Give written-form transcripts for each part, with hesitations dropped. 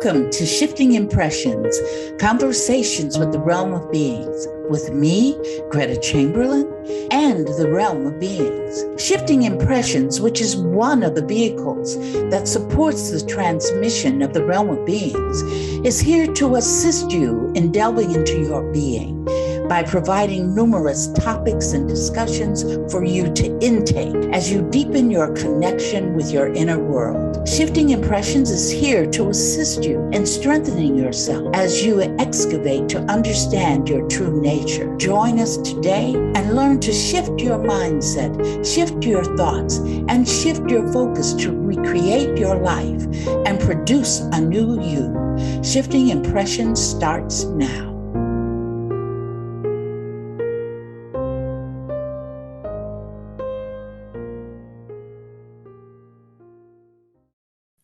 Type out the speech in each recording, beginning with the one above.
Welcome to Shifting Impressions, Conversations with the Realm of Beings, with me, Gretta Chamberlain, and the Realm of Beings. Shifting Impressions, which is one of the vehicles that supports the transmission of the Realm of Beings, is here to assist you in delving into your being by providing numerous topics and discussions for you to intake as you deepen your connection with your inner world. Shifting Impressions is here to assist you in strengthening yourself as you excavate to understand your true nature. Join us today and learn to shift your mindset, shift your thoughts, and shift your focus to recreate your life and produce a new you. Shifting Impressions starts now.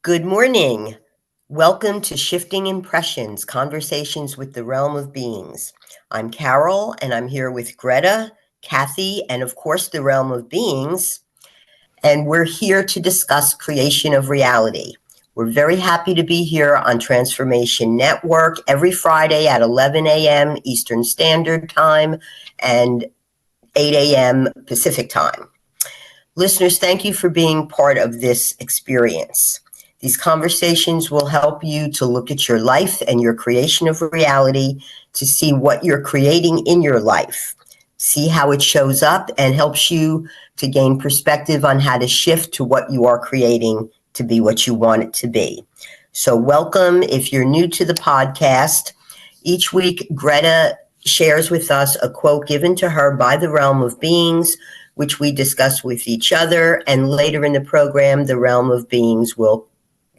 Good morning. Welcome to Shifting Impressions, Conversations with the Realm of Beings. I'm Carol, and I'm here with Greta, Kathy, and of course, the Realm of Beings. And we're here to discuss creation of reality. We're very happy to be here on Transformation Network every Friday at 11 a.m. Eastern Standard Time and 8 a.m. Pacific Time. Listeners, thank you for being part of this experience. These conversations will help you to look at your life and your creation of reality to see what you're creating in your life, see how it shows up, and helps you to gain perspective on how to shift to what you are creating to be what you want it to be. So welcome. If you're new to the podcast, each week Greta shares with us a quote given to her by the Realm of Beings, which we discuss with each other, and later in the program, the Realm of Beings will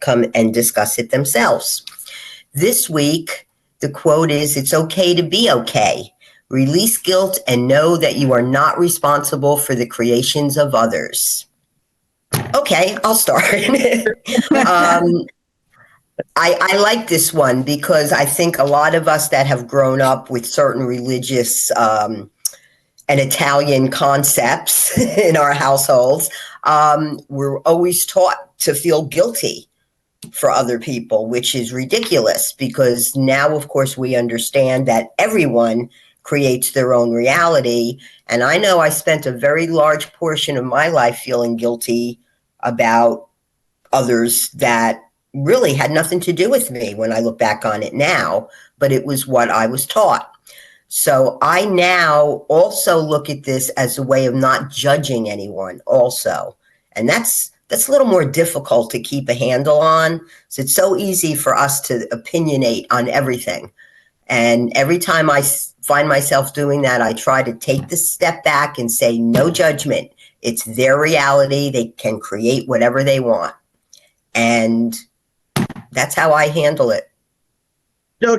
come and discuss it themselves. This week, the quote is, "It's okay to be okay. Release guilt and know that you are not responsible for the creations of others." Okay, I'll start. I like this one because I think a lot of us that have grown up with certain religious and Italian concepts in our households, we're always taught to feel guilty for other people, which is ridiculous because now, of course, we understand that everyone creates their own reality. And I know I spent a very large portion of my life feeling guilty about others that really had nothing to do with me when I look back on it now, but it was what I was taught. So I now also look at this as a way of not judging anyone also. And that's a little more difficult to keep a handle on. So it's so easy for us to opinionate on everything. And every time I find myself doing that, I try to take the step back and say, no judgment. It's their reality. They can create whatever they want. And that's how I handle it.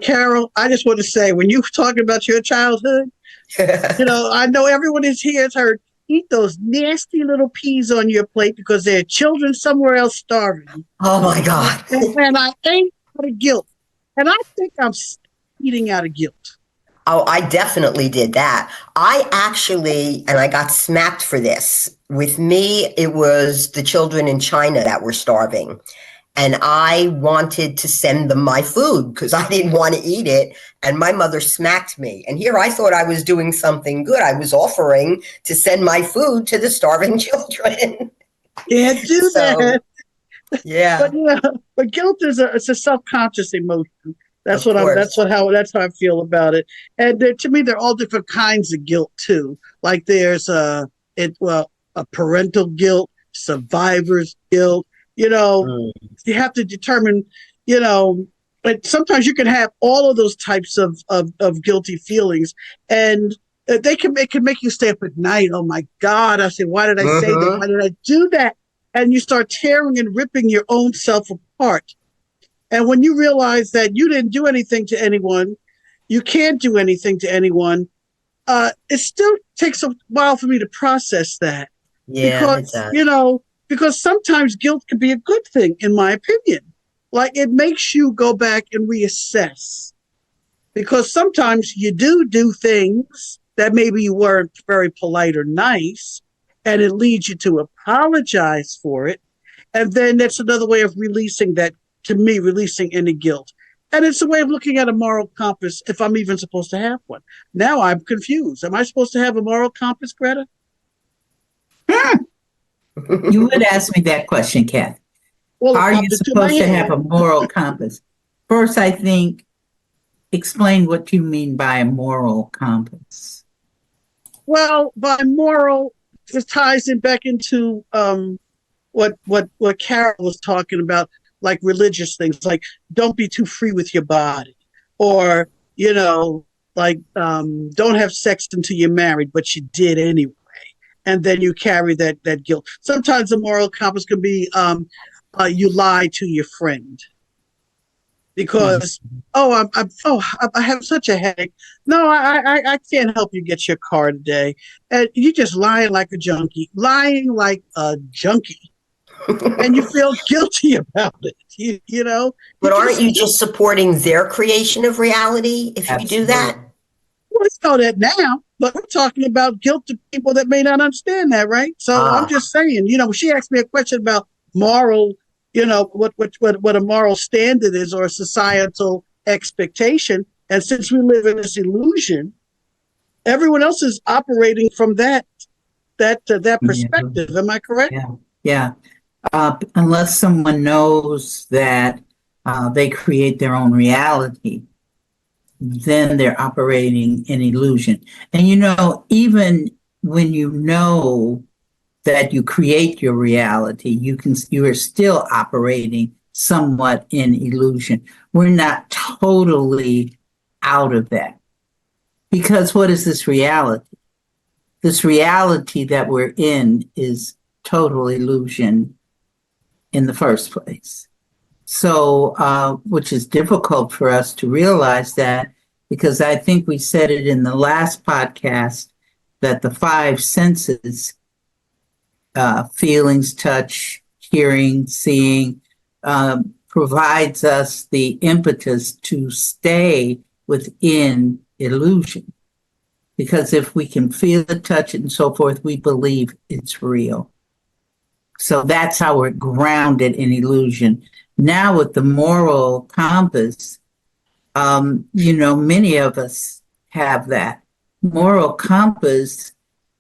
Carol, I just want to say, when you talk about your childhood, I know everyone is here has heard, eat those nasty little peas on your plate because there are children somewhere else starving. Oh, my God. and I ate out of guilt. And I think I'm eating out of guilt. Oh, I definitely did that. I actually, and I got smacked for this. With me, it was the children in China that were starving. And I wanted to send them my food because I didn't want to eat it. And my mother smacked me. And here I thought I was doing something good. I was offering to send my food to the starving children. Can't do that. Yeah. But guilt is it's a self-conscious emotion. That's how I feel about it. And to me, they're all different kinds of guilt too. Like there's a parental guilt, survivor's guilt. You have to determine, but sometimes you can have all of those types of guilty feelings, and it can make you stay up at night. Oh my God. I said, why did I say that? Why did I do that? And you start tearing and ripping your own self apart. And when you realize that you didn't do anything to anyone, you can't do anything to anyone, it still takes a while for me to process that. Yeah, because sometimes guilt can be a good thing, in my opinion. Like it makes you go back and reassess. Because sometimes you do things that maybe you weren't very polite or nice, and it leads you to apologize for it. And then that's another way of releasing that to me, releasing any guilt. And it's a way of looking at a moral compass, if I'm even supposed to have one. Now I'm confused. Am I supposed to have a moral compass, Greta? You would ask me that question, Kath. Well, are you supposed to have a moral compass? First, I think, explain what you mean by a moral compass. Well, by moral, it ties in back into what Carol was talking about, like religious things, like don't be too free with your body, or like don't have sex until you're married, but you did anyway, and then you carry that guilt. Sometimes the moral compass can be you lie to your friend because I have such a headache. No, I can't help you get your car today, and you just lying like a junkie, and you feel guilty about it. You know. But aren't you just supporting their creation of reality if you do that? Well, let's know that now. But we're talking about guilt to people that may not understand that, right? So I'm just saying, she asked me a question about moral, what a moral standard is or a societal expectation. And since we live in this illusion, everyone else is operating from that perspective. Am I correct? Yeah. Unless someone knows that they create their own reality, then they're operating in illusion. And even when you know that you create your reality, you are still operating somewhat in illusion. We're not totally out of that. Because what is this reality? This reality that we're in is total illusion in the first place. So, which is difficult for us to realize that, because I think we said it in the last podcast that the five senses, feelings, touch, hearing, seeing, provides us the impetus to stay within illusion. Because if we can feel it, touch it, and so forth, we believe it's real. So that's how we're grounded in illusion. Now with the moral compass, many of us have that moral compass.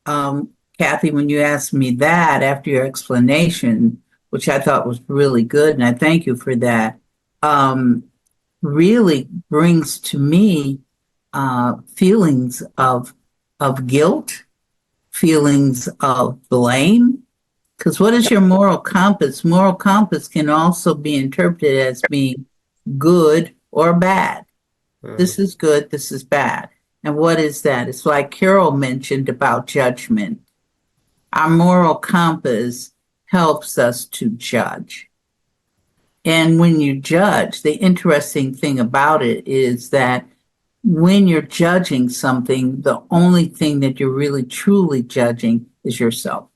Kathy, when you asked me that after your explanation, which I thought was really good, and I thank you for that, really brings to me feelings of guilt, feelings of blame. Because what is your moral compass? Moral compass can also be interpreted as being good or bad. This is good, this is bad. And what is that? It's like Carol mentioned about judgment. Our moral compass helps us to judge. And when you judge, the interesting thing about it is that when you're judging something, the only thing that you're really truly judging is yourself.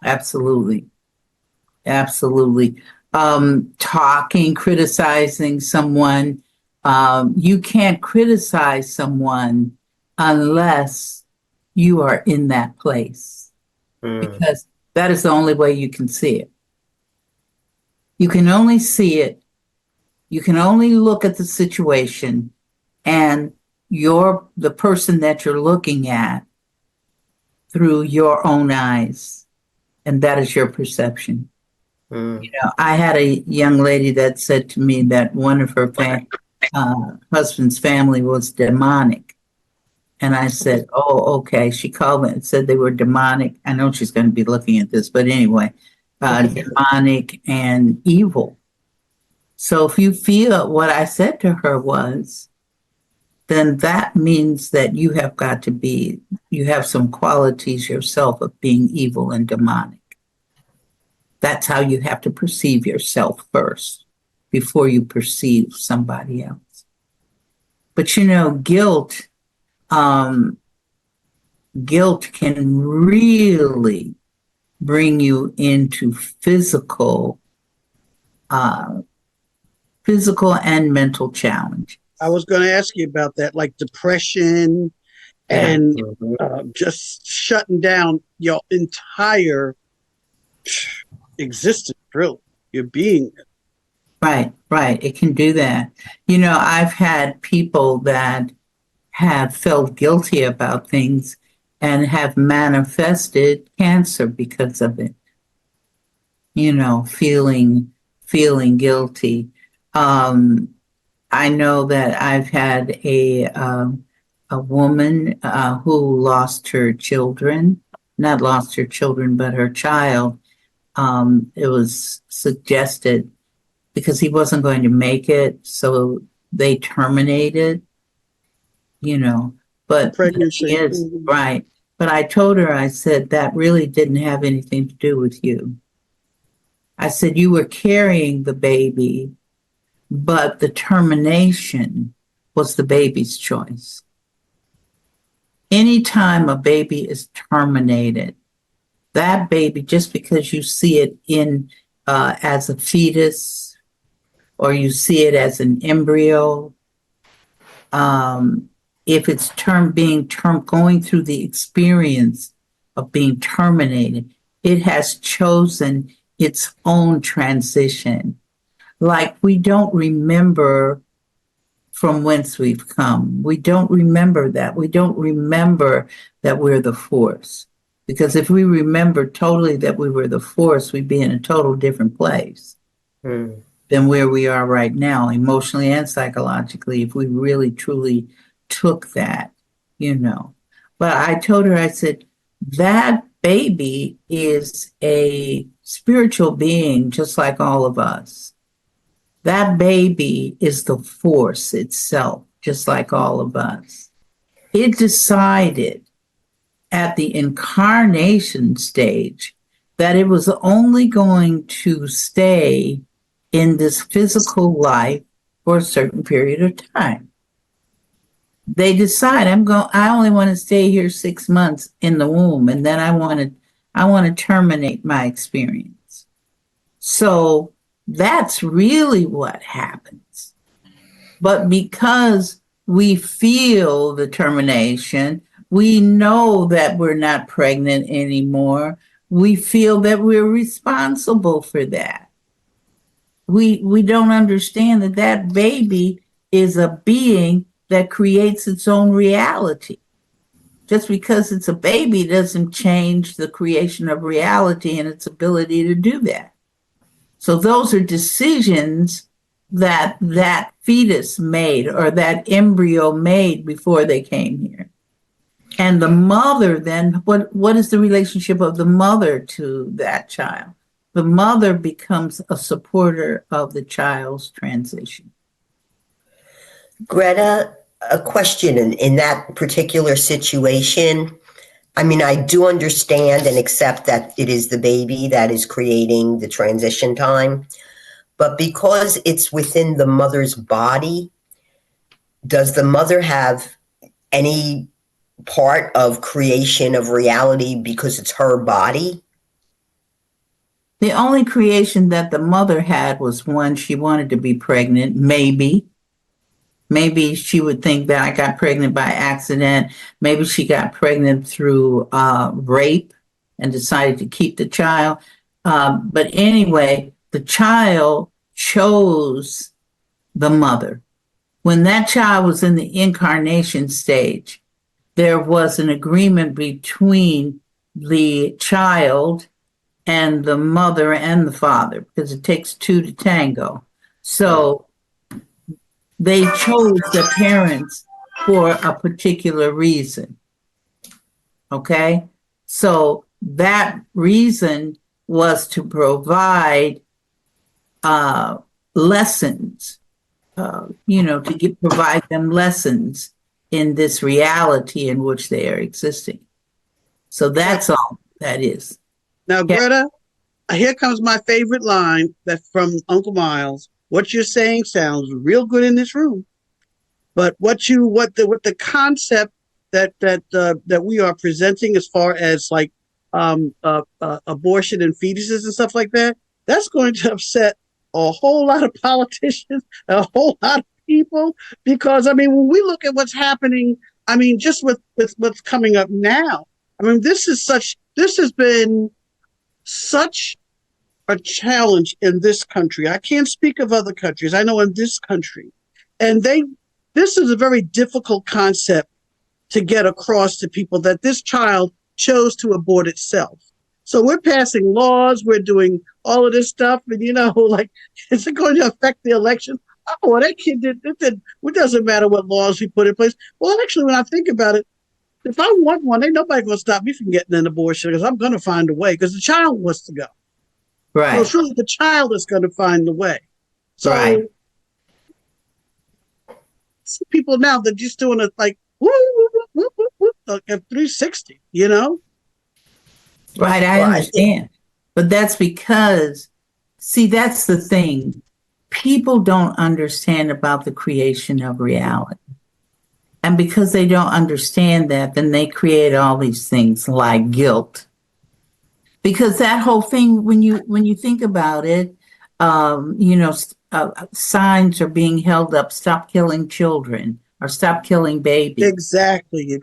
Absolutely. Talking, criticizing someone. You can't criticize someone unless you are in that place, because that is the only way you can see it. You can only see it. You can only look at the situation and the person that you're looking at through your own eyes. And that is your perception. I had a young lady that said to me that one of her husband's family was demonic. And I said, oh, okay. She called me and said they were demonic. I know she's going to be looking at this, but anyway, demonic and evil. So if you feel what I said to her was, then that means that you have some qualities yourself of being evil and demonic. That's how you have to perceive yourself first before you perceive somebody else. But guilt can really bring you into physical and mental challenge. I was going to ask you about that, like depression and just shutting down your entire existence, really, your being. Right. It can do that. You know, I've had people that have felt guilty about things and have manifested cancer because of it. You know, feeling guilty. Um, I know that I've had a woman who lost her children, not lost her children, but her child. It was suggested because he wasn't going to make it, so they terminated, you know. But the thing Pregnancy. is, right. But I told her, I said, that really didn't have anything to do with you. I said, you were carrying the baby, but the termination was the baby's choice. Anytime a baby is terminated, that baby, just because you see it in as a fetus or you see it as an embryo, if it's going through the experience of being terminated, it has chosen its own transition. Like we don't remember from whence we've come. We don't remember that. We don't remember that we're the force. Because if we remember totally that we were the force, we'd be in a total different place than where we are right now, emotionally and psychologically, if we really truly took that, you know. But I told her, I said, that baby is a spiritual being just like all of us. That baby is the force itself, just like all of us. It decided at the incarnation stage that it was only going to stay in this physical life for a certain period of time. They decide I only want to stay here 6 months in the womb, and then I want to terminate my experience. So that's really what happens. But because we feel the termination, we know that we're not pregnant anymore. We feel that we're responsible for that. We don't understand that that baby is a being that creates its own reality. Just because it's a baby doesn't change the creation of reality and its ability to do that. So those are decisions that that fetus made or that embryo made before they came here. And the mother then, what is the relationship of the mother to that child? The mother becomes a supporter of the child's transition. Greta, a question in that particular situation. I mean, I do understand and accept that it is the baby that is creating the transition time, but because it's within the mother's body, does the mother have any part of creation of reality because it's her body? The only creation that the mother had was when she wanted to be pregnant, maybe. Maybe she would think that I got pregnant by accident. Maybe she got pregnant through rape and decided to keep the child. But anyway, the child chose the mother. When that child was in the incarnation stage, there was an agreement between the child and the mother and the father, because it takes two to tango. So they chose the parents for a particular reason. Okay? So that reason was to provide lessons, provide them lessons in this reality in which they are existing. So that's all that is. Now, Greta, here comes my favorite line that from Uncle Miles. What you're saying sounds real good in this room, but what the concept that we are presenting as far as like abortion and fetuses and stuff like that, that's going to upset a whole lot of politicians, a whole lot of people, because I mean, when we look at what's happening, I mean, just with what's coming up now, I mean, this has been such a challenge in this country. I can't speak of other countries. I know in this country. And this is a very difficult concept to get across to people, that this child chose to abort itself. So we're passing laws, we're doing all of this stuff, and like, is it going to affect the election? Oh, well, that kid did. It doesn't matter what laws we put in place. Well, actually, when I think about it, if I want one, ain't nobody going to stop me from getting an abortion, because I'm going to find a way, because the child wants to go. Right. So it's really the child that's going to find the way. So right. See people now, they're just doing it like, woo, woo, woo, woo, woo, like at 360, Right, I understand. But that's because, see, that's the thing. People don't understand about the creation of reality. And because they don't understand that, then they create all these things like guilt. Because that whole thing, when you think about it, signs are being held up, stop killing children or stop killing babies. Exactly.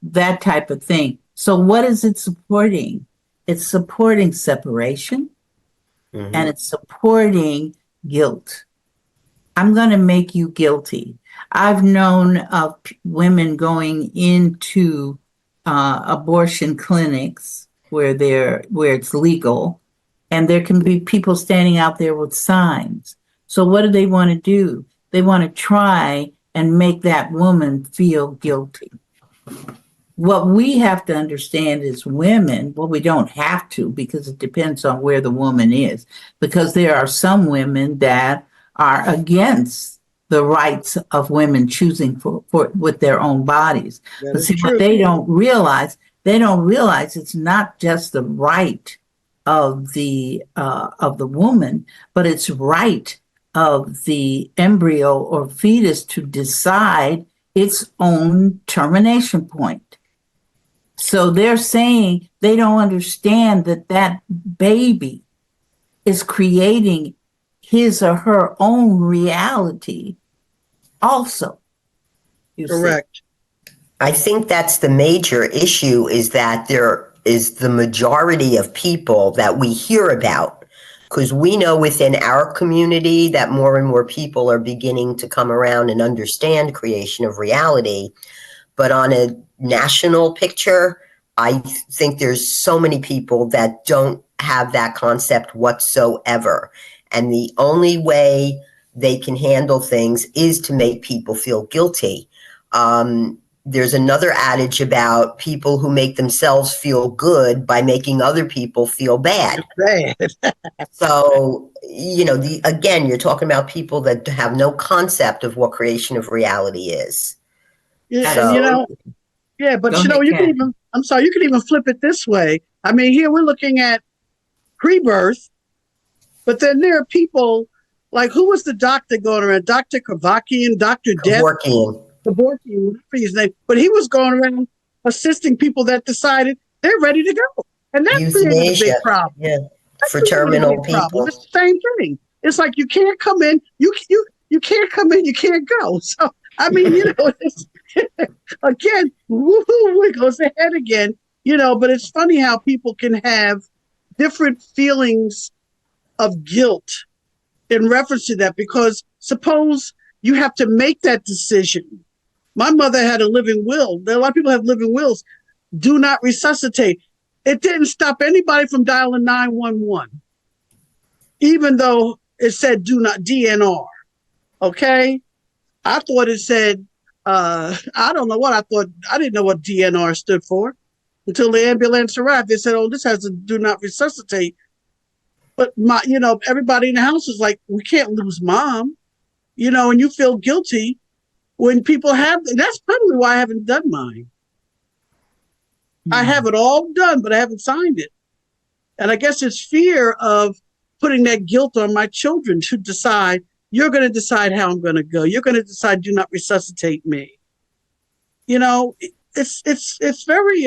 That type of thing. So what is it supporting? It's supporting separation, and it's supporting guilt. I'm going to make you guilty. I've known of women going into abortion clinics where it's legal, and there can be people standing out there with signs. So what do they want to do? They want to try and make that woman feel guilty. What we have to understand is women, well, we don't have to, because it depends on where the woman is, because there are some women that are against the rights of women choosing for with their own bodies. But see, what they don't realize it's not just the right of the woman, but it's right of the embryo or fetus to decide its own termination point. So they're saying they don't understand that baby is creating his or her own reality also. Correct. I think that's the major issue, is that there is the majority of people that we hear about, because we know within our community that more and more people are beginning to come around and understand creation of reality. But on a national picture, I think there's so many people that don't have that concept whatsoever. And the only way they can handle things is to make people feel guilty. There's another adage about people who make themselves feel good by making other people feel bad. So, again, you're talking about people that have no concept of what creation of reality is. Yeah, so, but you can even, you can even flip it this way. I mean, here we're looking at pre-birth, but then there are people like, who was the doctor going around? Dr. Kevorkian, Dr. Kevorkian, whatever his name, but he was going around assisting people that decided they're ready to go. And that created a big problem. Yeah, for terminal people. It's the same thing. It's like, you can't come in, you can't come in, you can't go. So, I mean, it's, again, woohoo, it goes ahead again, but it's funny how people can have different feelings of guilt in reference to that, because suppose you have to make that decision. My mother had a living will. A lot of people have living wills. Do not resuscitate. It didn't stop anybody from dialing 911, even though it said do not DNR. Okay? I thought it said, I don't know what I thought. I didn't know what DNR stood for until the ambulance arrived. They said, oh, this has to do not resuscitate. But everybody in the house is like, we can't lose mom, and you feel guilty when people have. That's probably why I haven't done mine. I have it all done, but I haven't signed it. And I guess it's fear of putting that guilt on my children to decide, you're going to decide how I'm going to go. You're going to decide, do not resuscitate me. It's very,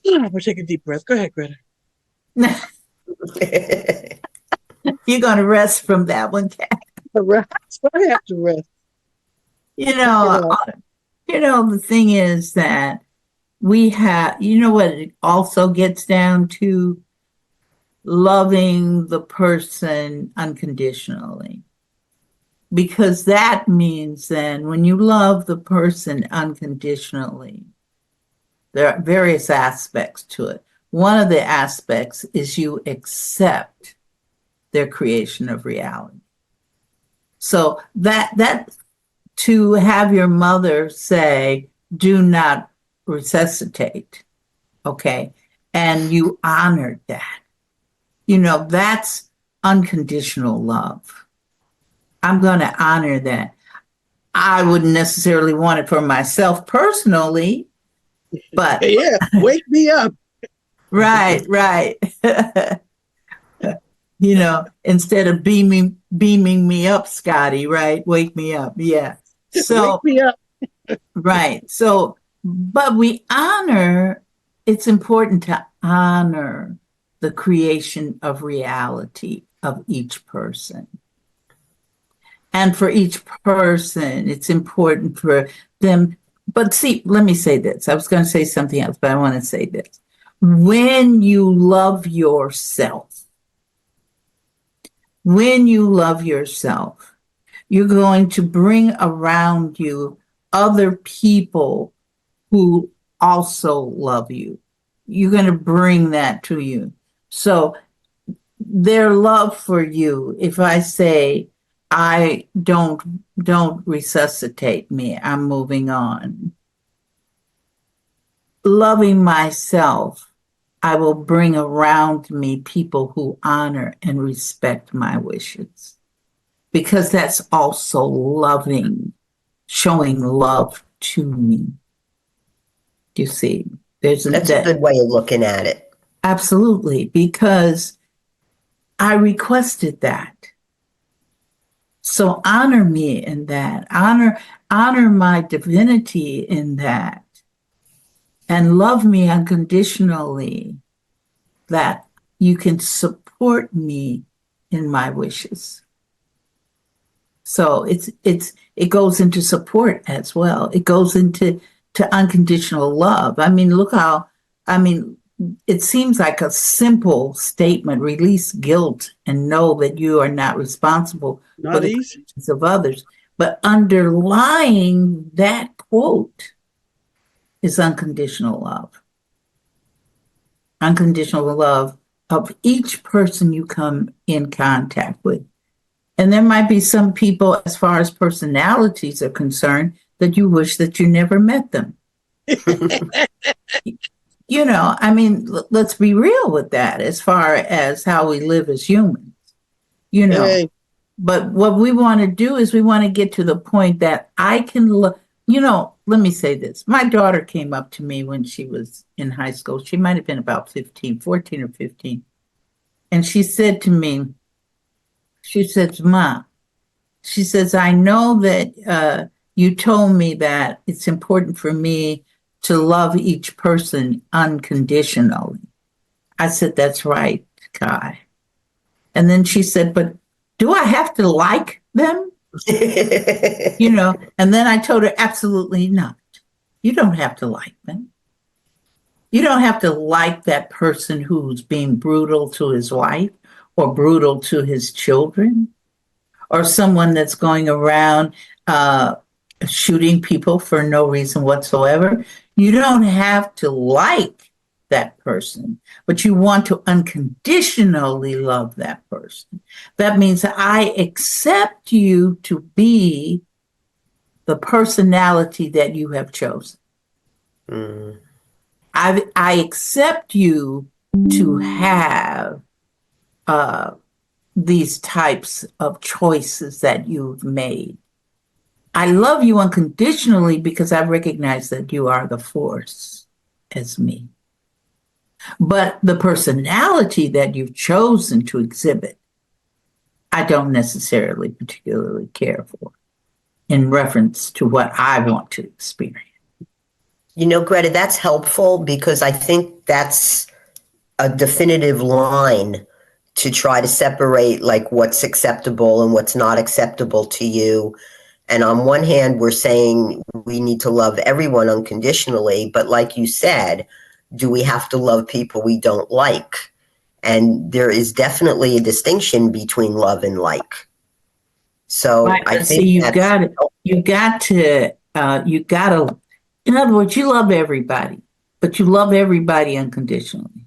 we'll take a deep breath. Go ahead, Greta. You're going to rest from that one, Kat. Rest. I have to rest. The thing is that we have, what it also gets down to, loving the person unconditionally. Because that means then when you love the person unconditionally, there are various aspects to it. One of the aspects is you accept their creation of reality. So that to have your mother say, do not resuscitate, okay, and you honored that, that's unconditional love. I'm going to honor that. I wouldn't necessarily want it for myself personally, but yeah, wake me up. Right. Instead of beaming me up, Scotty, right? Wake me up. Yeah. So wake me up. Right. So, but it's important to honor the creation of reality of each person. And for each person, it's important for them. But see, let me say this. I was going to say something else, but I want to say this. When you love yourself, you're going to bring around you other people who also love you. You're going to bring that to you. So their love for you, if I say, I don't resuscitate me, I'm moving on. Loving myself, I will bring around me people who honor and respect my wishes. Because that's also loving, showing love to me. You see, that's a good way of looking at it. Absolutely, because I requested that. So honor me in that. Honor my divinity in that. And love me unconditionally, that you can support me in my wishes. So it goes into support as well. It goes into unconditional love. I mean, it seems like a simple statement: release guilt and know that you are not responsible for the actions of others. But underlying that quote is unconditional love. Unconditional love of each person you come in contact with. And there might be some people, as far as personalities are concerned, that you wish that you never met them. Let's be real with that as far as how we live as humans, Hey. But what we want to do is we want to get to the point that I can look, let me say this. My daughter came up to me when she was in high school. She might have been about 14 or 15. And she said to me, she says, Ma, she says, I know that you told me that it's important for me to love each person unconditionally. I said, that's right, Kai. And then she said, but do I have to like them? And then I told her, absolutely not. You don't have to like them. You don't have to like that person who's being brutal to his wife or brutal to his children, or someone that's going around shooting people for no reason whatsoever. You don't have to like that person, but you want to unconditionally love that person. That means I accept you to be the personality that you have chosen. Mm. I accept you to have these types of choices that you've made. I love you unconditionally because I recognize that you are the force as me. But the personality that you've chosen to exhibit, I don't necessarily particularly care for in reference to what I want to experience. Greta, that's helpful because I think that's a definitive line to try to separate like what's acceptable and what's not acceptable to you. And on one hand, we're saying we need to love everyone unconditionally, but like you said, do we have to love people we don't like? And there is definitely a distinction between love and like. So right, I think you got to, in other words, you love everybody, but you love everybody unconditionally.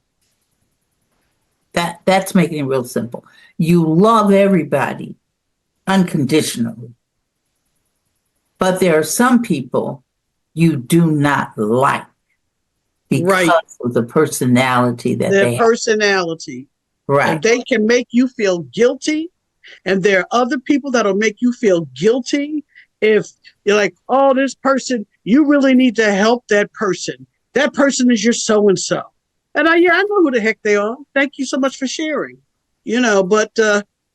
That's making it real simple. You love everybody unconditionally. But there are some people you do not like because of the personality that their they personality. have. Right. And they can make you feel guilty. And there are other people that'll make you feel guilty if you're like, oh, this person, you really need to help that person. That person is your so-and-so. And I know who the heck they are. Thank you so much for sharing. But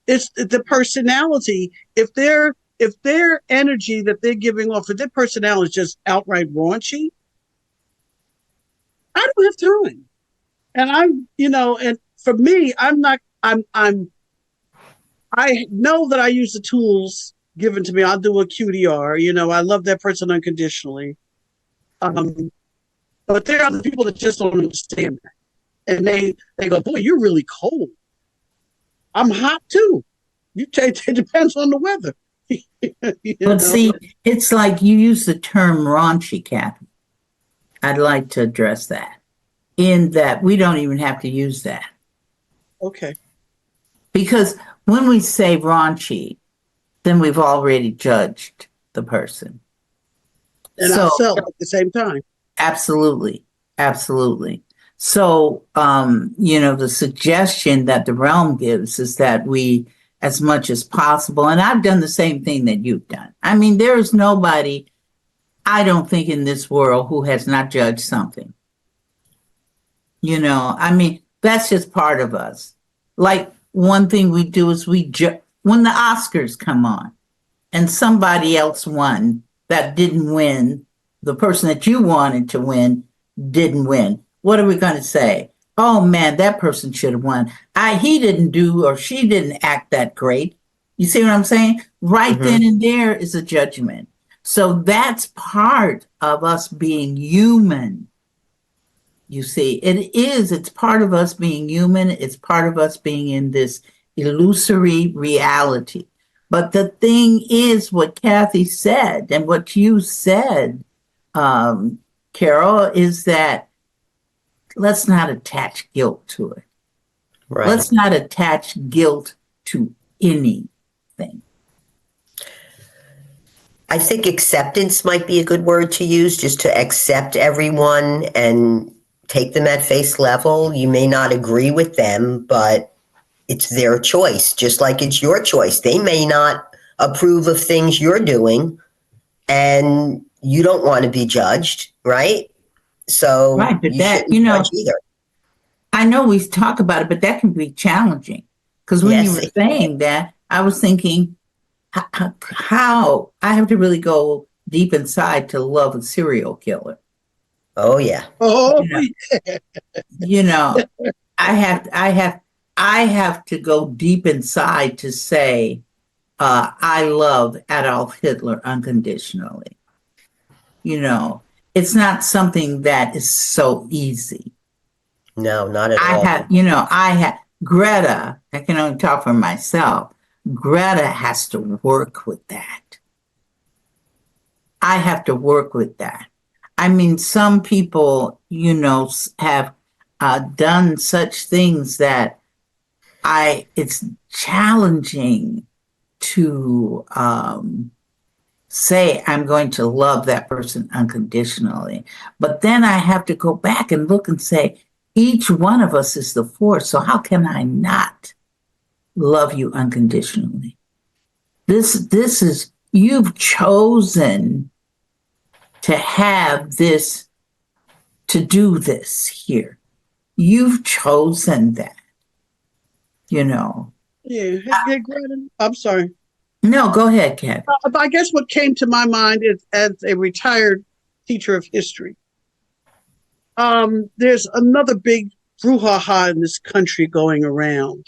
it's the personality. If their energy that they're giving off, if their personality is just outright raunchy, I don't have time. And and for me, I know that I use the tools given to me. I'll do a QDR. I love that person unconditionally. But there are other people that just don't understand that. And they go, boy, you're really cold. I'm hot too. It depends on the weather. But see, it's like you use the term raunchy, Kathy. I'd like to address that. In that we don't even have to use that. Okay. Because when we say raunchy, then we've already judged the person. And ourselves at the same time. Absolutely. So, the suggestion that the realm gives is that we, as much as possible, and I've done the same thing that you've done. I mean, there is nobody, I don't think, in this world who has not judged something. That's just part of us. Like, one thing we do is when the Oscars come on and somebody else won that didn't win, the person that you wanted to win didn't win. What are we going to say? Oh man, that person should have won. He didn't do, or she didn't act that great. You see what I'm saying? Right then and there is a judgment. So that's part of us being human. You see, it's part of us being human. It's part of us being in this illusory reality. But the thing is what Kathy said and what you said, Carol, is that let's not attach guilt to it. Right. Let's not attach guilt to anything. I think acceptance might be a good word to use, just to accept everyone and take them at face level. You may not agree with them, but it's their choice, just like it's your choice. They may not approve of things you're doing, and you don't want to be judged, right? So right, but you shouldn't judge either. I know we talk about it, but that can be challenging. Because when you were saying that, I was thinking, how I have to really go deep inside to love a serial killer. Oh yeah. I have to go deep inside to say I love Adolf Hitler unconditionally. It's not something that is so easy. No, not at all. I have Gretta, I can only talk for myself. Gretta has to work with that. I have to work with that. I mean, some people, have done such things that it's challenging to say I'm going to love that person unconditionally. But then I have to go back and look and say, each one of us is the force. So how can I not love you unconditionally? This is, you've chosen to have this, to do this here. You've chosen that, Yeah. Hey, Greta, I'm sorry. No, go ahead, Kat. I guess what came to my mind is, as a retired teacher of history, there's another big brouhaha in this country going around.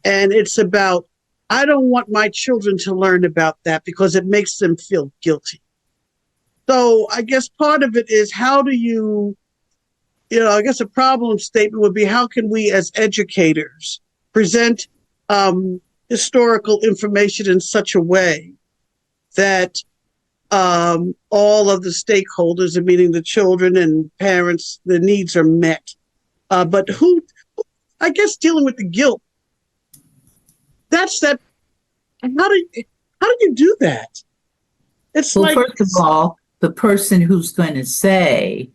And it's about, I don't want my children to learn about that because it makes them feel guilty. So I guess part of it is, how do you I guess a problem statement would be, how can we as educators present historical information in such a way that all of the stakeholders, meaning the children and parents, the needs are met. But I guess dealing with the guilt, that's that. How do you do that? It's well, first of all, the person who's going to say,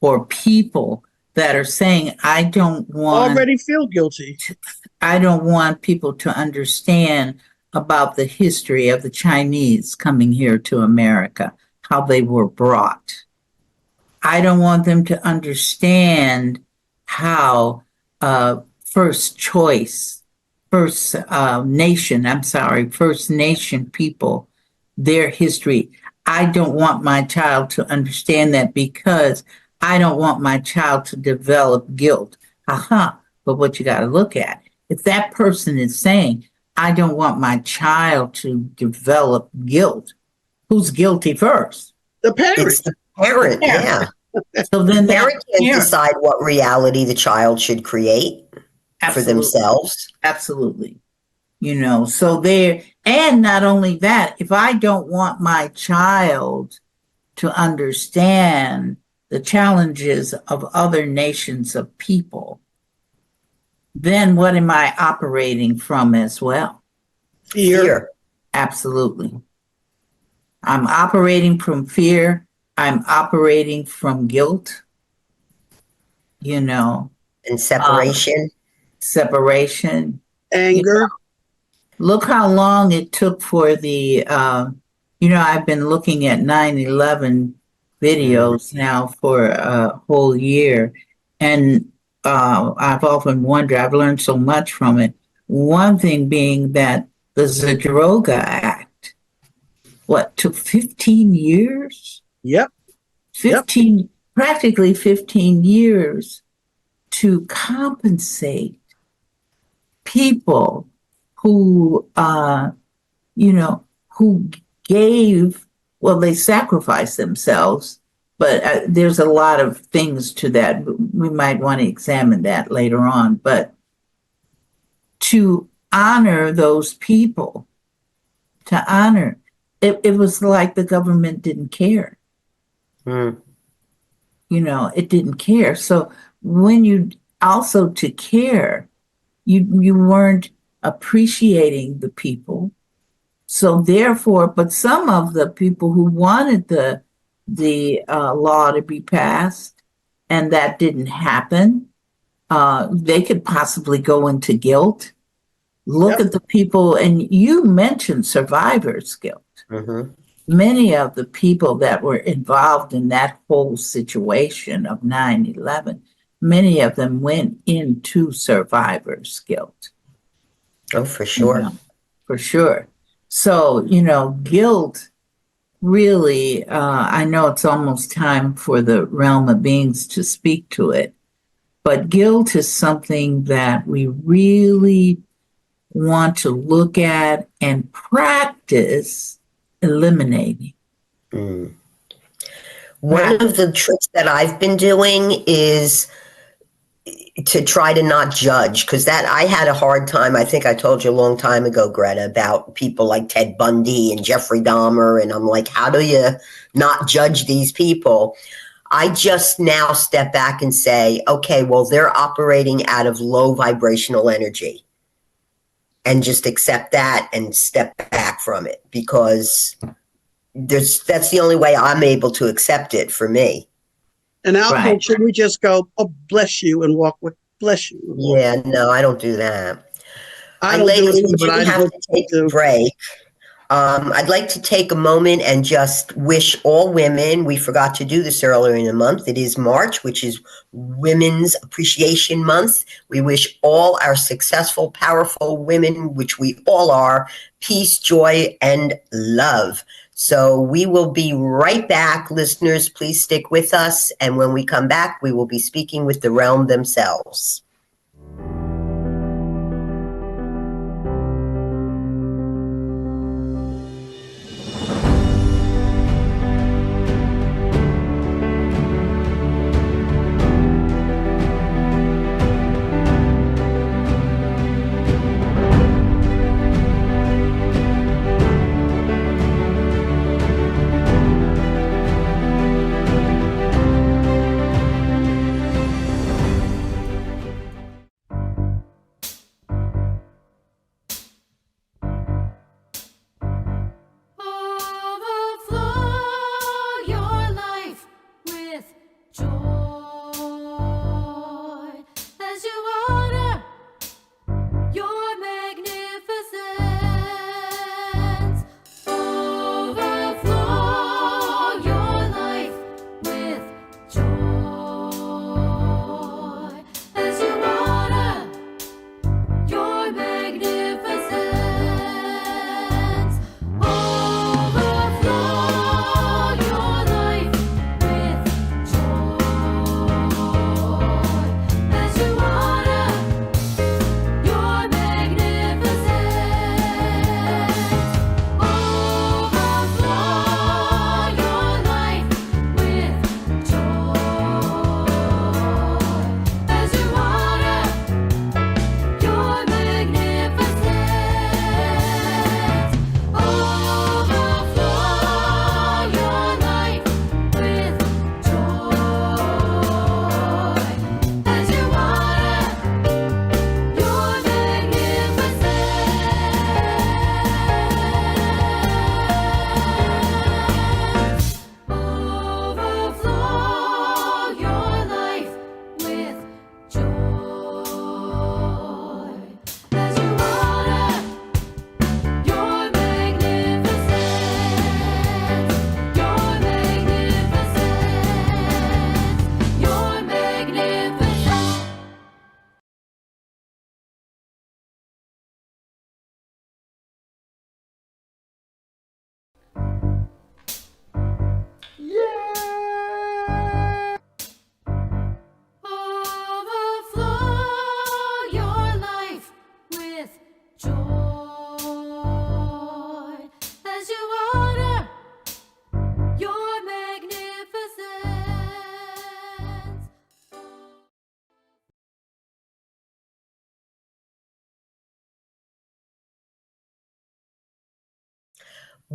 or people that are saying, I don't want already feel guilty. I don't want people to understand about the history of the Chinese coming here to America, how they were brought. I don't want them to understand how First Nation people, their history. I don't want my child to understand that, because I don't want my child to develop guilt. But what you got to look at, if that person is saying, I don't want my child to develop guilt, who's guilty first? The parent. It's the parent, yeah. So then the parent can decide what reality the child should create for themselves. Absolutely. So and not only that, if I don't want my child to understand the challenges of other nations of people, then what am I operating from as well? Fear. Absolutely. I'm operating from fear. I'm operating from guilt, And separation. Separation. Anger. Look how long it took for the, I've been looking at 9/11 videos now for a whole year. And I've often wondered, I've learned so much from it. One thing being that the Zadroga Act, took 15 years? Yep. Practically 15 years to compensate people who, who gave, they sacrificed themselves, but there's a lot of things to that. We might want to examine that later on, but to honor those people, it was like the government didn't care. It didn't care. So when you also to care, you weren't appreciating the people. So therefore, but some of the people who wanted the law to be passed, and that didn't happen, they could possibly go into guilt. Look at the people, and you mentioned survivor's guilt. Many of the people that were involved in that whole situation of 9/11, many of them went into survivor's guilt. Oh, for sure. For sure. So, guilt really, I know it's almost time for the realm of beings to speak to it, but guilt is something that we really want to look at and practice eliminating. One of the tricks that I've been doing is to try to not judge, because that I had a hard time. I think I told you a long time ago, Greta, about people like Ted Bundy and Jeffrey Dahmer, and I'm like, how do you not judge these people? I just now step back and say, okay, well, they're operating out of low vibrational energy, and just accept that and step back from it, because that's the only way I'm able to accept it for me. In our culture, we just go, oh, bless you, and walk with, bless you. Yeah, no, I don't do that. Ladies, we do have to take a break. I'd like to take a moment and just wish all women, we forgot to do this earlier in the month, it is March, which is Women's Appreciation Month. We wish all our successful, powerful women, which we all are, peace, joy, and love. So we will be right back. Listeners, please stick with us. And when we come back, we will be speaking with the realm themselves.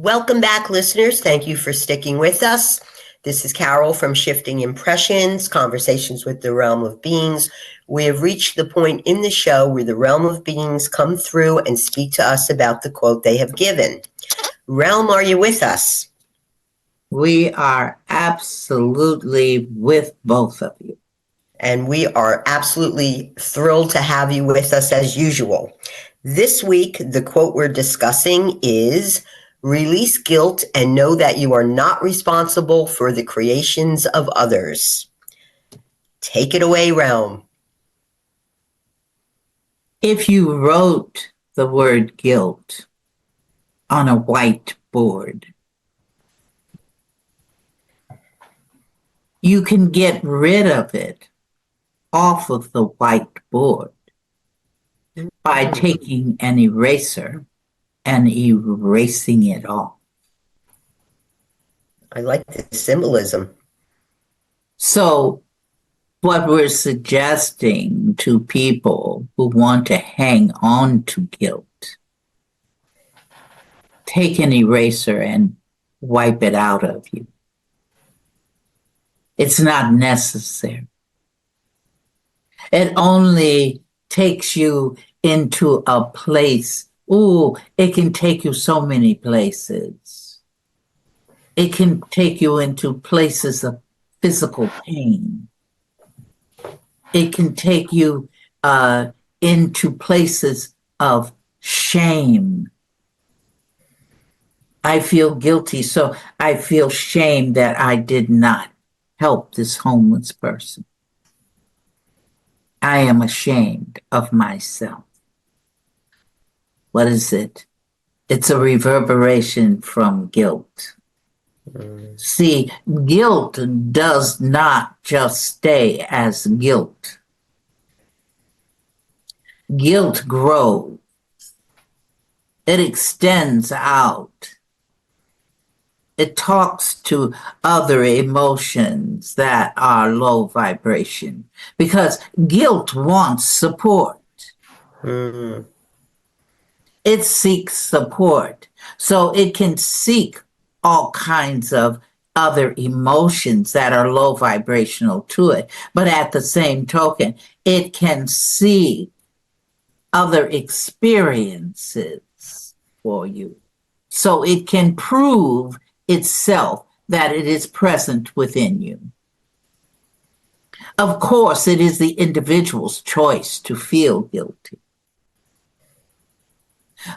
Welcome back, listeners. Thank you for sticking with us. This is Carol from Shifting Impressions, Conversations with the Realm of Beings. We have reached the point in the show where the Realm of Beings come through and speak to us about the quote they have given. Realm, are you with us? We are absolutely with both of you. And we are absolutely thrilled to have you with us as usual. This week, the quote we're discussing is, "Release guilt and know that you are not responsible for the creations of others." Take it away, Realm. If you wrote the word guilt on a whiteboard, you can get rid of it off of the whiteboard by taking an eraser and erasing it off. I like the symbolism. So what we're suggesting to people who want to hang on to guilt, take an eraser and wipe it out of you. It's not necessary. It only takes you into a place. It can take you so many places. It can take you into places of physical pain. It can take you into places of shame. I feel guilty, so I feel shame that I did not help this homeless person. I am ashamed of myself. What is it? It's a reverberation from guilt. See, guilt does not just stay as guilt. Guilt grows. It extends out. It talks to other emotions that are low vibration because guilt wants support. Mm-hmm. It seeks support. So it can seek all kinds of other emotions that are low vibrational to it. But at the same token, it can seek other experiences for you. So it can prove itself that it is present within you. Of course, it is the individual's choice to feel guilty.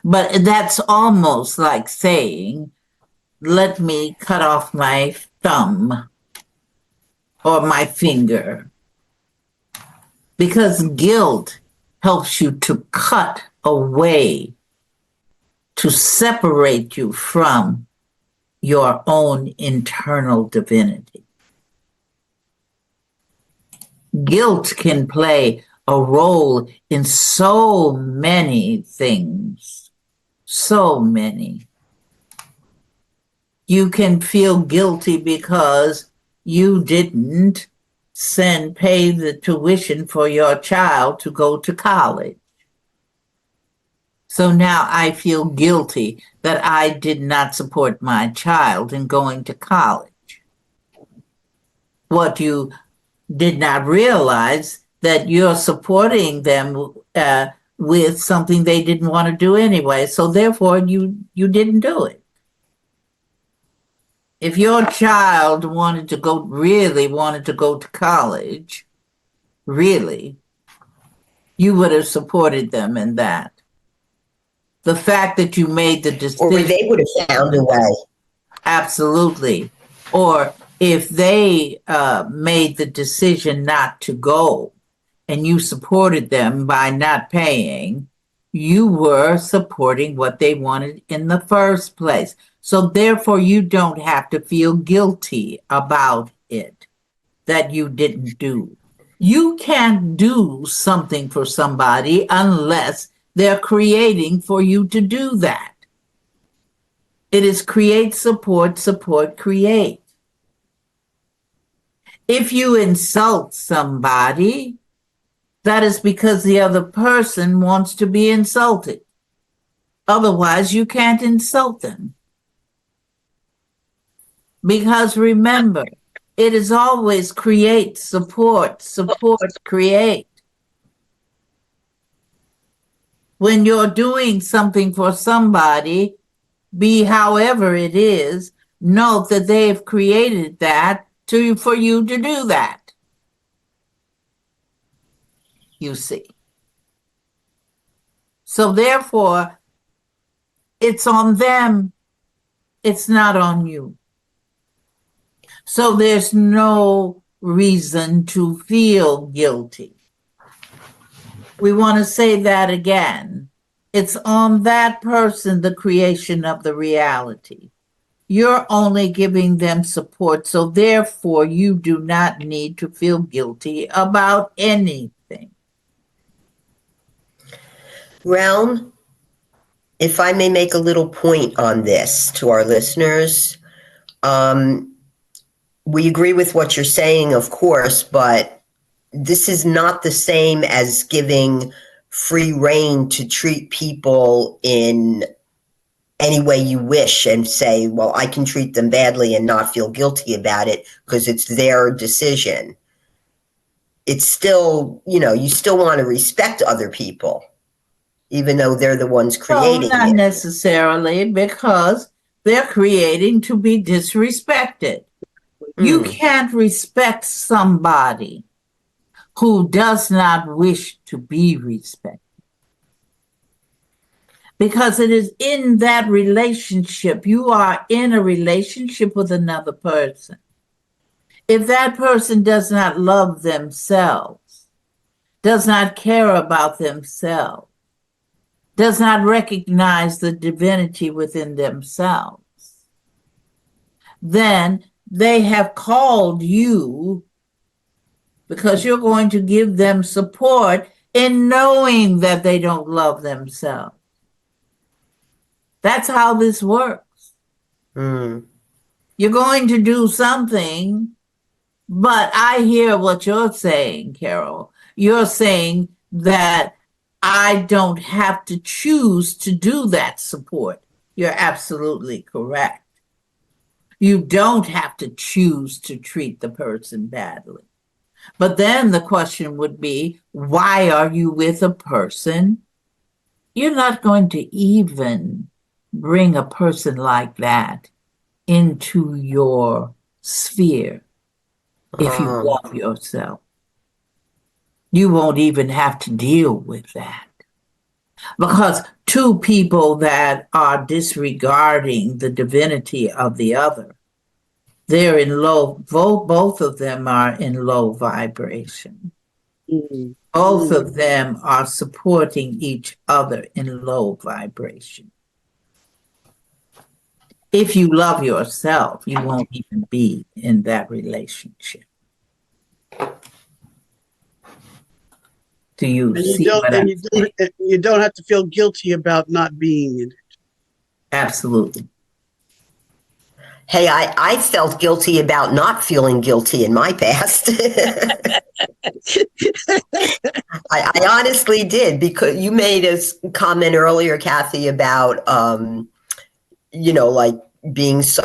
But that's almost like saying, let me cut off my thumb or my finger. Because guilt helps you to cut away, to separate you from your own internal divinity. Guilt can play a role in so many things, so many. You can feel guilty because you didn't pay the tuition for your child to go to college. So now I feel guilty that I did not support my child in going to college. What you did not realize that you're supporting them with something they didn't want to do anyway. So therefore you didn't do it. If your child really wanted to go to college, really, you would have supported them in that. The fact that you made the decision. Or they would have found a way. Absolutely. Or if they made the decision not to go and you supported them by not paying, you were supporting what they wanted in the first place. So therefore, you don't have to feel guilty about it that you didn't do. You can't do something for somebody unless they're creating for you to do that. It is create, support, create. If you insult somebody, that is because the other person wants to be insulted. Otherwise, you can't insult them. Because remember, it is always create, support, create. When you're doing something for somebody, be however it is, note that they've created that for you to do that. You see. So therefore, it's on them. It's not on you. So there's no reason to feel guilty. We want to say that again. It's on that person, the creation of the reality. You're only giving them support, so therefore you do not need to feel guilty about anything. Realm, if I may make a little point on this to our listeners, we agree with what you're saying, of course, but this is not the same as giving free rein to treat people in any way you wish and say, well, I can treat them badly and not feel guilty about it because it's their decision. It's still, you still want to respect other people, even though they're the ones creating not it. Necessarily, because they're creating to be disrespected. You can't respect somebody who does not wish to be respected. Because it is in that relationship, you are in a relationship with another person. If that person does not love themselves, does not care about themselves, does not recognize the divinity within themselves, then they have called you because you're going to give them support in knowing that they don't love themselves. That's how this works. You're going to do something, but I hear what you're saying, Carol. You're saying that I don't have to choose to do that support. You're absolutely correct. You don't have to choose to treat the person badly. But then the question would be, why are you with a person? You're not going to even bring a person like that into your sphere if you love yourself. You won't even have to deal with that. Because two people that are disregarding the divinity of the other, they're in low, both of them are in low vibration. Both of them are supporting each other in low vibration. If you love yourself, you won't even be in that relationship. Do you see what I'm saying? You don't have to feel guilty about not being in it. Absolutely. Hey, I felt guilty about not feeling guilty in my past. I honestly did, because you made a comment earlier, Kathy, about, like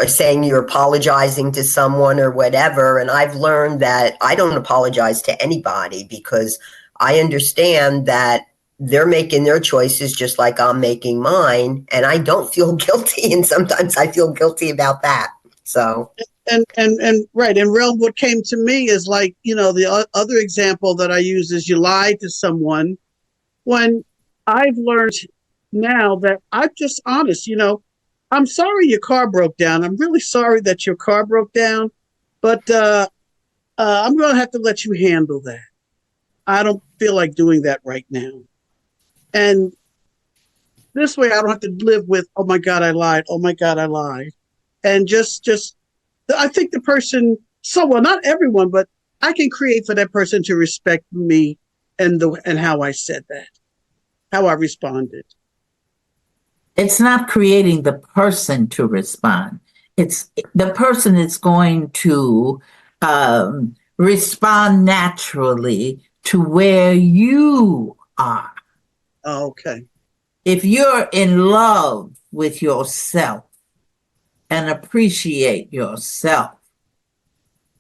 saying you're apologizing to someone or whatever. And I've learned that I don't apologize to anybody because I understand that they're making their choices just like I'm making mine. And I don't feel guilty. And sometimes I feel guilty about that. So. And right. And Realm, what came to me is like, the other example that I use is you lie to someone, when I've learned now that I'm just honest, I'm sorry your car broke down. I'm really sorry that your car broke down, but I'm going to have to let you handle that. I don't feel like doing that right now. And this way I don't have to live with, oh my God, I lied. Oh my God, I lied. And just I think the person, not everyone, but I can create for that person to respect me and how I said that, how I responded. It's not creating the person to respond. It's the person is going to respond naturally to where you are. Oh, okay. If you're in love with yourself, and appreciate yourself,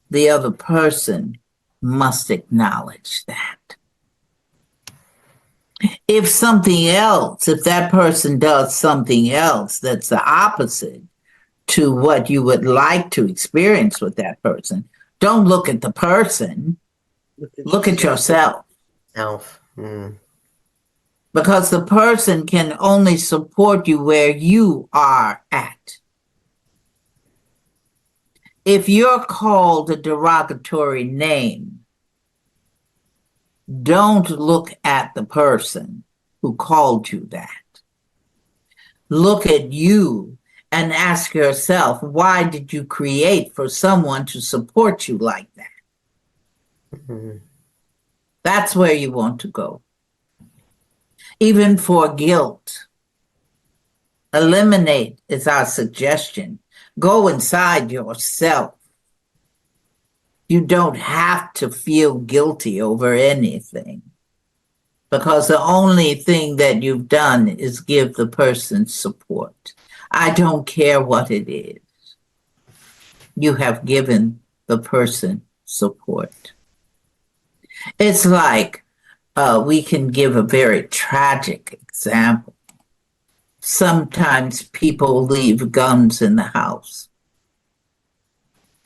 the other person must acknowledge that. If that person does something else that's the opposite to what you would like to experience with that person, don't look at the person, look at yourself. Because the person can only support you where you are at. If you're called a derogatory name, don't look at the person who called you that. Look at you and ask yourself, why did you create for someone to support you like that? Mm-hmm. That's where you want to go. Even for guilt, eliminate is our suggestion. Go inside yourself. You don't have to feel guilty over anything, because the only thing that you've done is give the person support. I don't care what it is. You have given the person support. It's like we can give a very tragic example. Sometimes people leave guns in the house,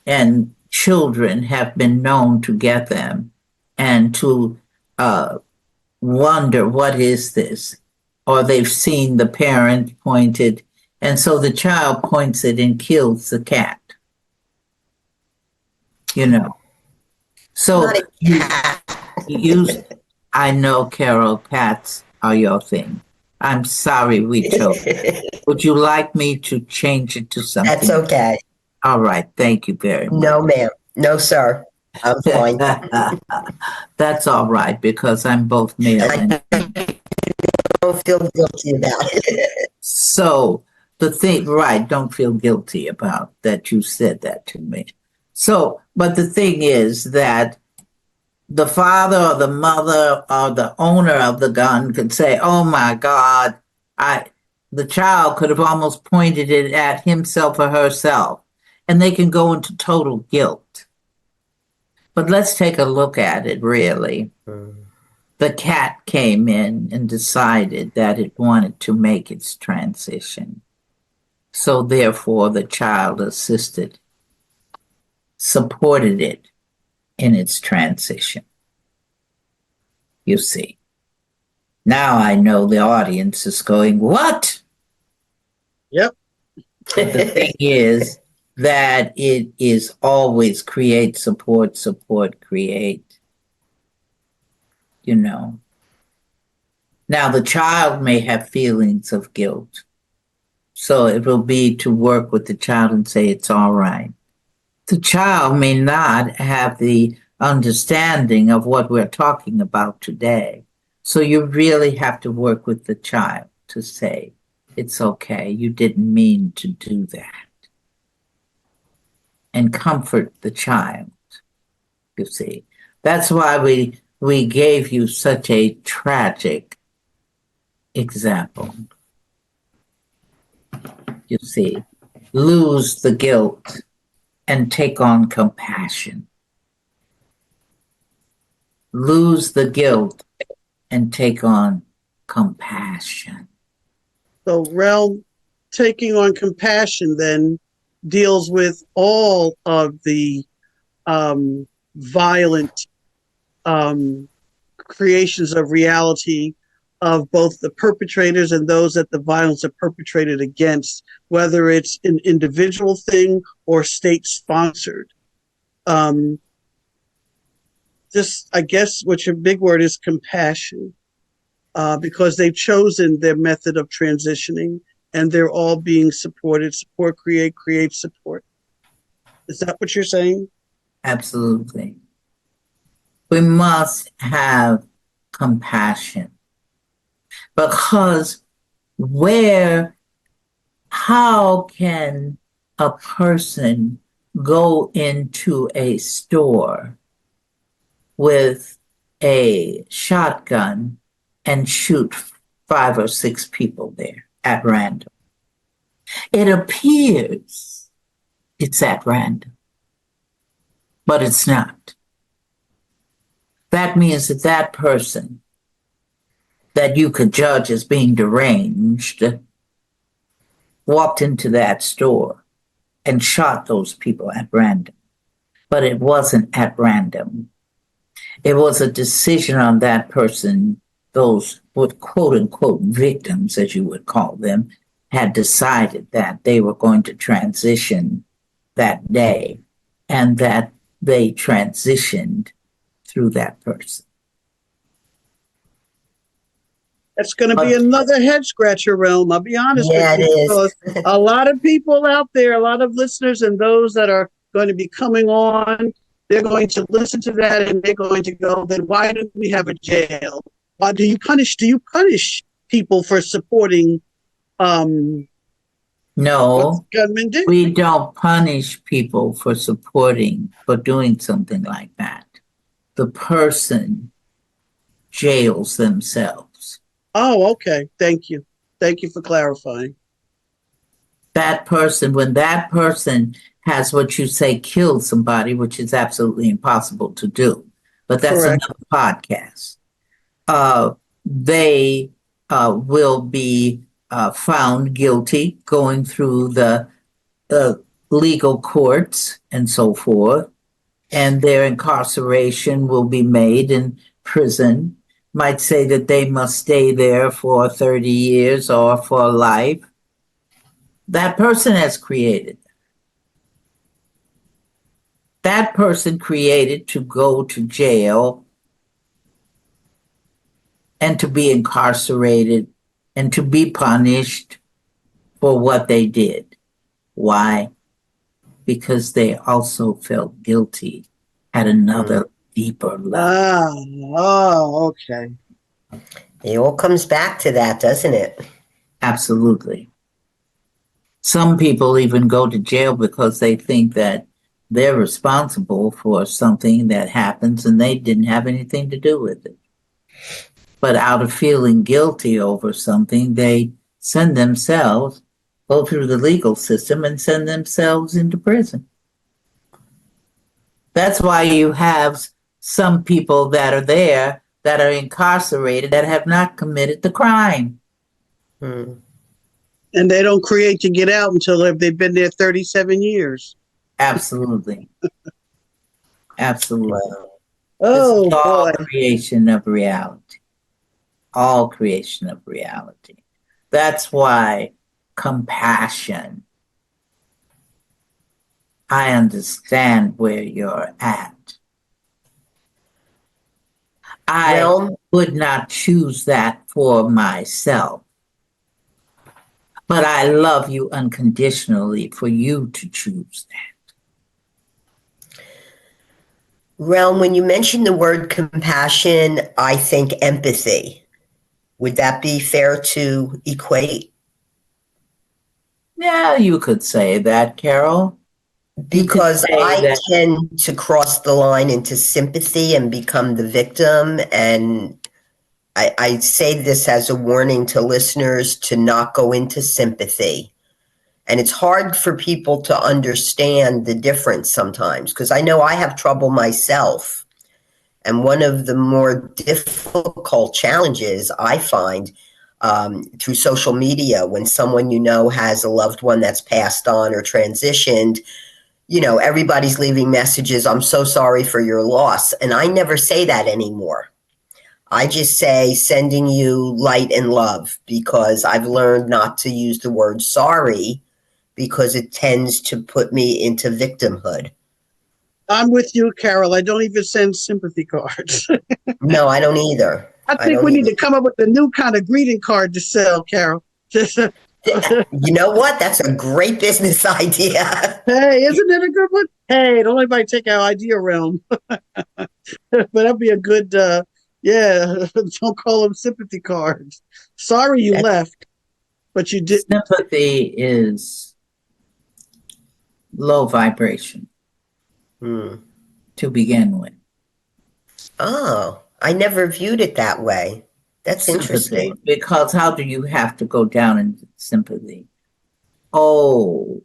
and children have been known to get them and to wonder, what is this? Or they've seen the parent pointed, and so the child points it and kills the cat. You know. So I know, Carol, cats are your thing. I'm sorry we chose. Would you like me to change it to something? That's okay. All right. Thank you very much. No, ma'am. No, sir. I'm fine. That's all right, because I'm both male and don't feel guilty about it. So the thing, right, don't feel guilty about that you said that to me. So, but the thing is that the father or the mother or the owner of the gun could say, oh my God, the child could have almost pointed it at himself or herself, and they can go into total guilt. But let's take a look at it, really. The cat came in and decided that it wanted to make its transition. So therefore, the child supported it in its transition. You see. Now I know the audience is going, what? Yep. But the thing is that it is always create, support, create. You know. Now the child may have feelings of guilt. So it will be to work with the child and say it's all right. The child may not have the understanding of what we're talking about today. So you really have to work with the child to say, it's okay, you didn't mean to do that. And comfort the child, you see. That's why we gave you such a tragic example. You see, lose the guilt and take on compassion. Lose the guilt and take on compassion. So, Rel, taking on compassion then deals with all of the violent creations of reality of both the perpetrators and those that the violence are perpetrated against, whether it's an individual thing or state-sponsored. Just, I guess, what your big word is compassion, because they've chosen their method of transitioning, and they're all being supported. Support, create, support. Is that what you're saying? Absolutely. We must have compassion, because how can a person go into a store with a shotgun and shoot 5 or 6 people there at random? It appears it's at random, but it's not. That means that that person that you could judge as being deranged walked into that store and shot those people at random. But it wasn't at random. It was a decision on that person, those what quote unquote victims, as you would call them, had decided that they were going to transition that day, and that they transitioned through that person. That's going to be another head scratcher realm. I'll be honest with you. Because a lot of people out there, a lot of listeners and those that are going to be coming on, they're going to listen to that and they're going to go, then why do we have a jail? Why do you punish people for supporting no, we don't punish people for doing something like that. The person jails themselves. Oh, okay. Thank you. Thank you for clarifying. That person, when that person has what you say killed somebody, which is absolutely impossible to do, but that's Correct. Another podcast. They will be found guilty going through the legal courts and so forth, and their incarceration will be made in prison. Might say that they must stay there for 30 years or for life. That person has created. That person created to go to jail and to be incarcerated and to be punished for what they did. Why? Because they also felt guilty at another deeper level. Oh, okay. It all comes back to that, doesn't it? Absolutely. Some people even go to jail because they think that they're responsible for something that happens and they didn't have anything to do with it. But out of feeling guilty over something, they go through the legal system and send themselves into prison. That's why you have some people that are there that are incarcerated that have not committed the crime. And they don't create to get out until they've been there 37 years. Absolutely. Absolutely. Wow. Oh, this is all boy. Creation of reality. All creation of reality. That's why compassion. I understand where you're at. I would not choose that for myself. But I love you unconditionally for you to choose that. Realm, when you mention the word compassion, I think empathy. Would that be fair to equate? Yeah, you could say that, Carol. Because I tend to cross the line into sympathy and become the victim. And I say this as a warning to listeners to not go into sympathy. And it's hard for people to understand the difference sometimes, because I know I have trouble myself. And one of the more difficult challenges I find through social media, when someone you know has a loved one that's passed on or transitioned, you know, everybody's leaving messages, I'm so sorry for your loss. And I never say that anymore. I just say sending you light and love, because I've learned not to use the word sorry because it tends to put me into victimhood. I'm with you, Carol. I don't even send sympathy cards. No, I don't either. I think we need to come up with a new kind of greeting card to sell, Carol. You know what? That's a great business idea. Hey, isn't that a good one? Hey, don't anybody take our idea realm. But that'd be a good, don't call them sympathy cards. Sorry you left, but you didn't. Sympathy is low vibration to begin with. Oh, I never viewed it that way. That's sympathy, interesting. Because how do you have to go down into sympathy? oh,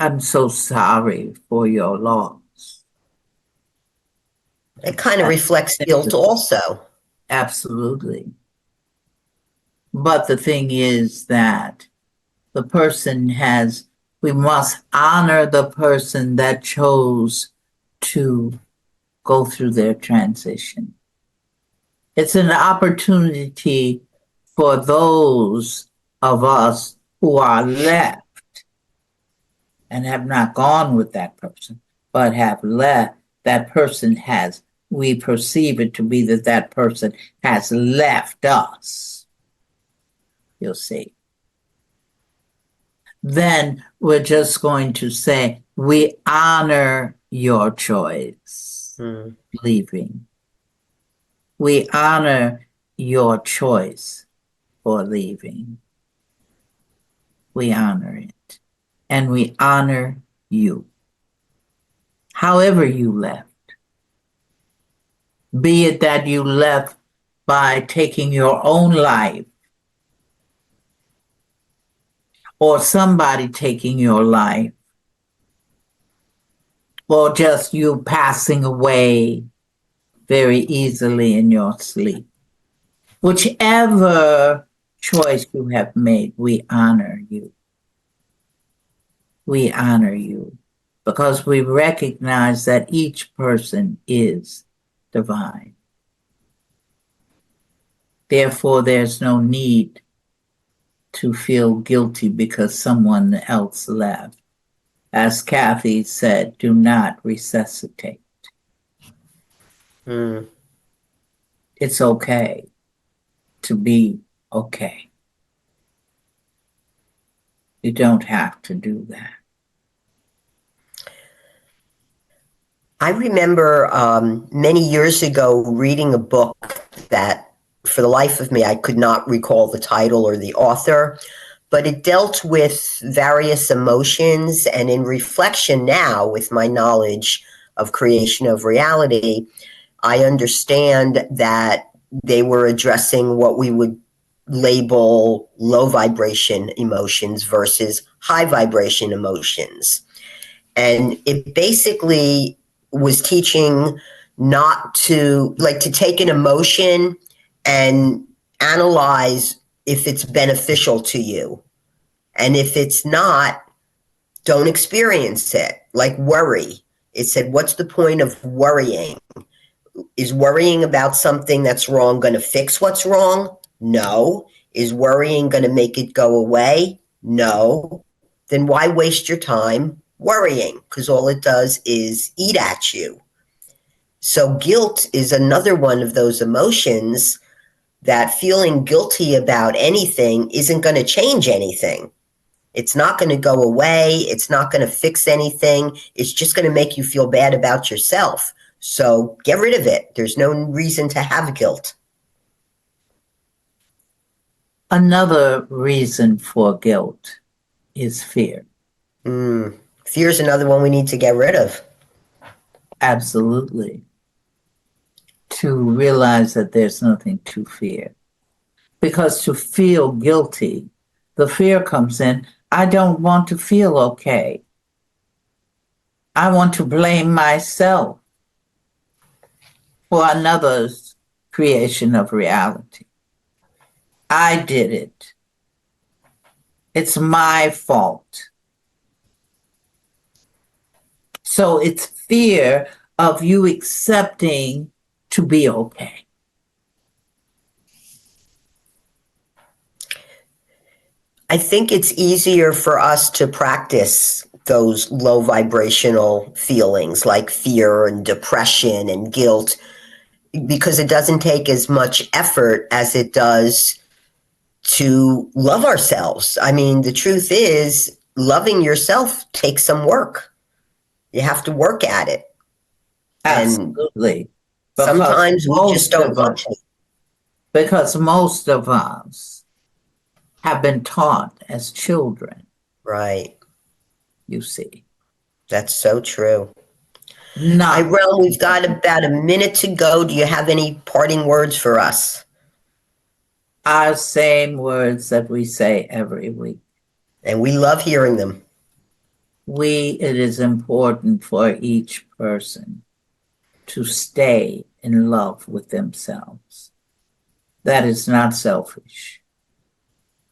I'm so sorry for your loss. It kind of reflects guilt also. Absolutely. But the thing is that we must honor the person that chose to go through their transition. It's an opportunity for those of us who are left and have not gone with that person, but have left. That person we perceive it to be that person has left us. You'll see. Then we're just going to say, we honor your choice, leaving. We honor your choice for leaving. We honor it. And we honor you. However you left. Be it that you left by taking your own life, or somebody taking your life, or just you passing away very easily in your sleep. Whichever choice you have made, we honor you. We honor you because we recognize that each person is divine. Therefore, there's no need to feel guilty because someone else left. As Kathy said, do not resuscitate. It's okay to be okay. You don't have to do that. I remember many years ago reading a book that, for the life of me, I could not recall the title or the author, but it dealt with various emotions. And in reflection now, with my knowledge of creation of reality, I understand that they were addressing what we would label low vibration emotions versus high vibration emotions. And it basically was teaching not to take an emotion and analyze if it's beneficial to you. And if it's not, don't experience it. Like worry. It said, what's the point of worrying? Is worrying about something that's wrong going to fix what's wrong? No. Is worrying going to make it go away? No. Then why waste your time worrying? Because all it does is eat at you. So guilt is another one of those emotions that feeling guilty about anything isn't going to change anything. It's not going to go away. It's not going to fix anything. It's just going to make you feel bad about yourself. So get rid of it. There's no reason to have guilt. Another reason for guilt is fear. Fear is another one we need to get rid of. Absolutely. To realize that there's nothing to fear. Because to feel guilty, the fear comes in, I don't want to feel okay. I want to blame myself for another's creation of reality. I did it. It's my fault. So it's fear of you accepting to be okay. I think it's easier for us to practice those low vibrational feelings like fear and depression and guilt because it doesn't take as much effort as it does to love ourselves. I mean, the truth is, loving yourself takes some work. You have to work at it. Absolutely. And sometimes we just don't want to. Because most of us have been taught as children. Right. You see. That's so true. Irel, we've got about a minute to go. Do you have any parting words for us? Our same words that we say every week. And we love hearing them. It is important for each person to stay in love with themselves. That is not selfish.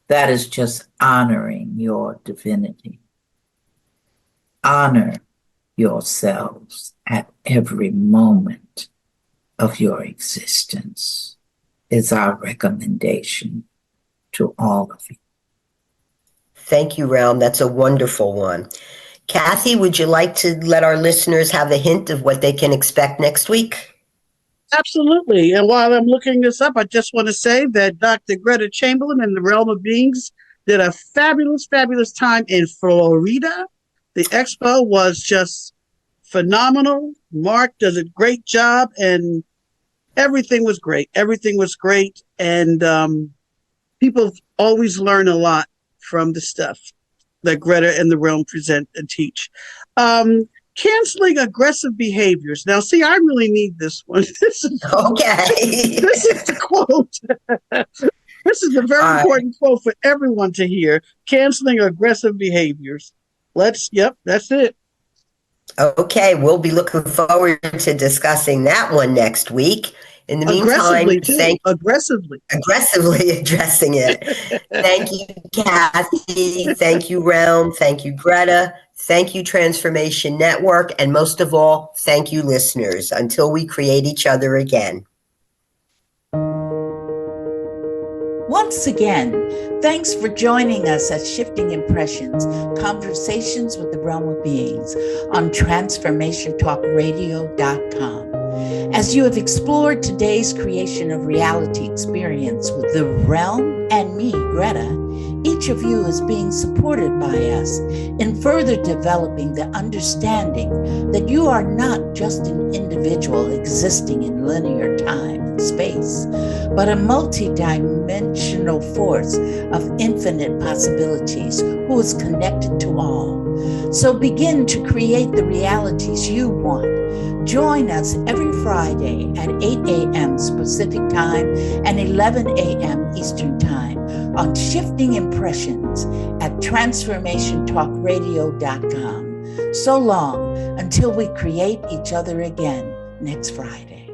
That is just honoring your divinity. Honor yourselves at every moment of your existence is our recommendation to all of you. Thank you, Realm. That's a wonderful one. Kathy, would you like to let our listeners have a hint of what they can expect next week? Absolutely. And while I'm looking this up, I just want to say that Dr. Gretta Chamberlain and the Realm of Beings did a fabulous, fabulous time in Florida. The expo was just phenomenal. Mark does a great job, and everything was great. Everything was great. And people always learn a lot from the stuff that Gretta and the Realm present and teach. Canceling aggressive behaviors. Now, see, I really need this one. This is the quote. This is a very important quote for everyone to hear. Canceling aggressive behaviors. That's it. Okay, we'll be looking forward to discussing that one next week. In the meantime, aggressively addressing it. Thank you, Kathy. Thank you, Realm. Thank you, Gretta. Thank you, Transformation Network. And most of all, thank you, listeners. Until we create each other again. Once again, thanks for joining us at Shifting Impressions, Conversations with the Realm of Beings on TransformationTalkRadio.com. As you have explored today's creation of reality experience with the Realm and me, Gretta, each of you is being supported by us in further developing the understanding that you are not just an individual existing in linear time and space, but a multi-dimensional force of infinite possibilities who is connected to all. So begin to create the realities you want. Join us every Friday at 8 a.m. Pacific Time and 11 a.m. Eastern Time on Shifting Impressions at TransformationTalkRadio.com. So long until we create each other again next Friday.